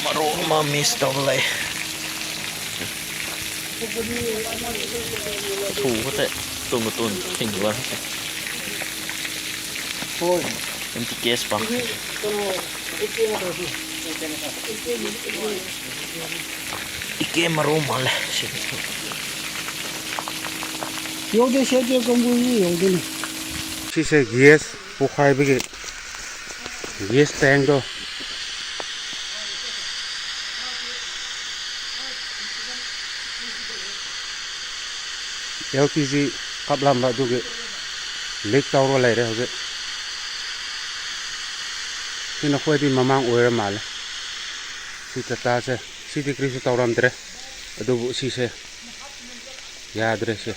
Maro ma miss tao lại thủ có thể tuần thỉnh vào em chỉ kết bằng 이게 maro mà lại 요게 세제 공부이 요게는 시세 기에스 부카이비게 기에스 땡도 LPG kaplam ba duge lek tawro lai re hoge sina khwedi mamang oira male si tata se si dikri su tawram dre adu si se yadre se